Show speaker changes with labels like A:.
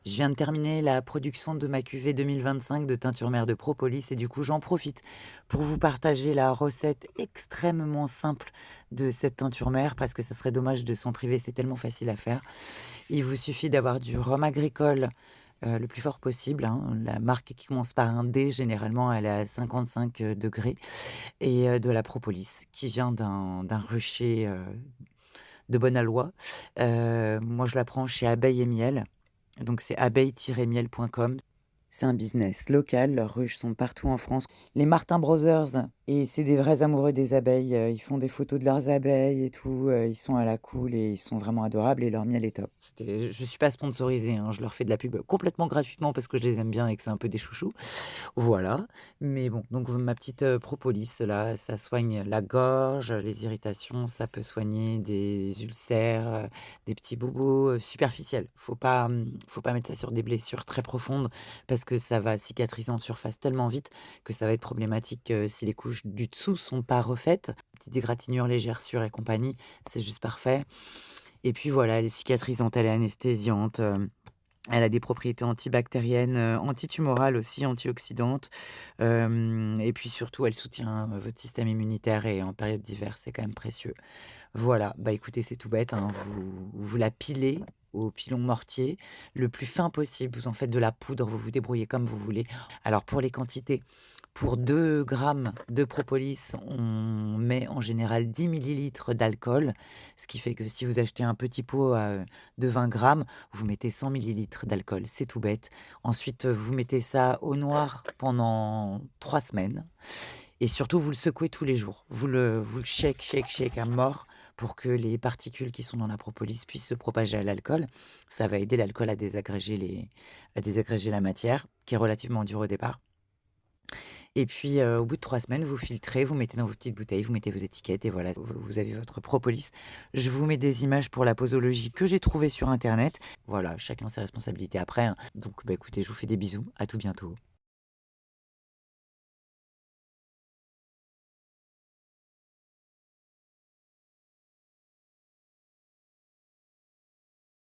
A: Je viens de terminer la production de ma cuvée 2025 de teinture mère de propolis et du coup, j'en profite pour vous partager la recette extrêmement simple de cette teinture mère parce que ça serait dommage de s'en priver, c'est tellement facile à faire. Il vous suffit d'avoir du rhum agricole, le plus fort possible, hein. La marque qui commence par un D, généralement, elle est à 55 degrés et de la propolis qui vient d'un rucher, de bonne aloi. Moi, je la prends chez Abeille et Miel. Donc c'est abeille-miel.com. C'est un business local, leurs ruches sont partout en France. Les Martin Brothers et c'est des vrais amoureux des abeilles, ils font des photos de leurs abeilles et tout, ils sont à la cool et ils sont vraiment adorables et leur miel est top. Je suis pas sponsorisée, hein, je leur fais de la pub complètement gratuitement parce que je les aime bien et que c'est un peu des chouchous. Voilà, mais bon, donc ma petite, propolis là, ça soigne la gorge, les irritations, ça peut soigner des ulcères, des petits bobos, superficiels. Faut pas mettre ça sur des blessures très profondes parce que ça va cicatriser en surface tellement vite que ça va être problématique, si les couches du dessous sont pas refaites. Petites égratignures légères sur et compagnie, c'est juste parfait et puis voilà, elle est cicatrisante, elle est anesthésiante, elle a des propriétés antibactériennes, antitumorales aussi, antioxydantes, et puis surtout elle soutient, votre système immunitaire et en période d'hiver, c'est quand même précieux. Voilà, bah, écoutez, c'est tout bête, hein, vous la pilez au pilon mortier, le plus fin possible. Vous en faites de la poudre, vous vous débrouillez comme vous voulez. Alors pour les quantités, pour 2 grammes de propolis, on met en général 10 millilitres d'alcool, ce qui fait que si vous achetez un petit pot, de 20 grammes, vous mettez 100 millilitres d'alcool, c'est tout bête. Ensuite, vous mettez ça au noir pendant 3 semaines et surtout vous le secouez tous les jours. Vous le shake, shake, shake à mort pour que les particules qui sont dans la propolis puissent se propager à l'alcool. Ça va aider l'alcool à désagréger la matière, qui est relativement dure au départ. Et puis, au bout de 3 semaines, vous filtrez, vous mettez dans vos petites bouteilles, vous mettez vos étiquettes et voilà, vous avez votre propolis. Je vous mets des images pour la posologie que j'ai trouvées sur internet. Voilà, chacun ses responsabilités après, hein. Donc, bah, écoutez, je vous fais des bisous. À tout bientôt.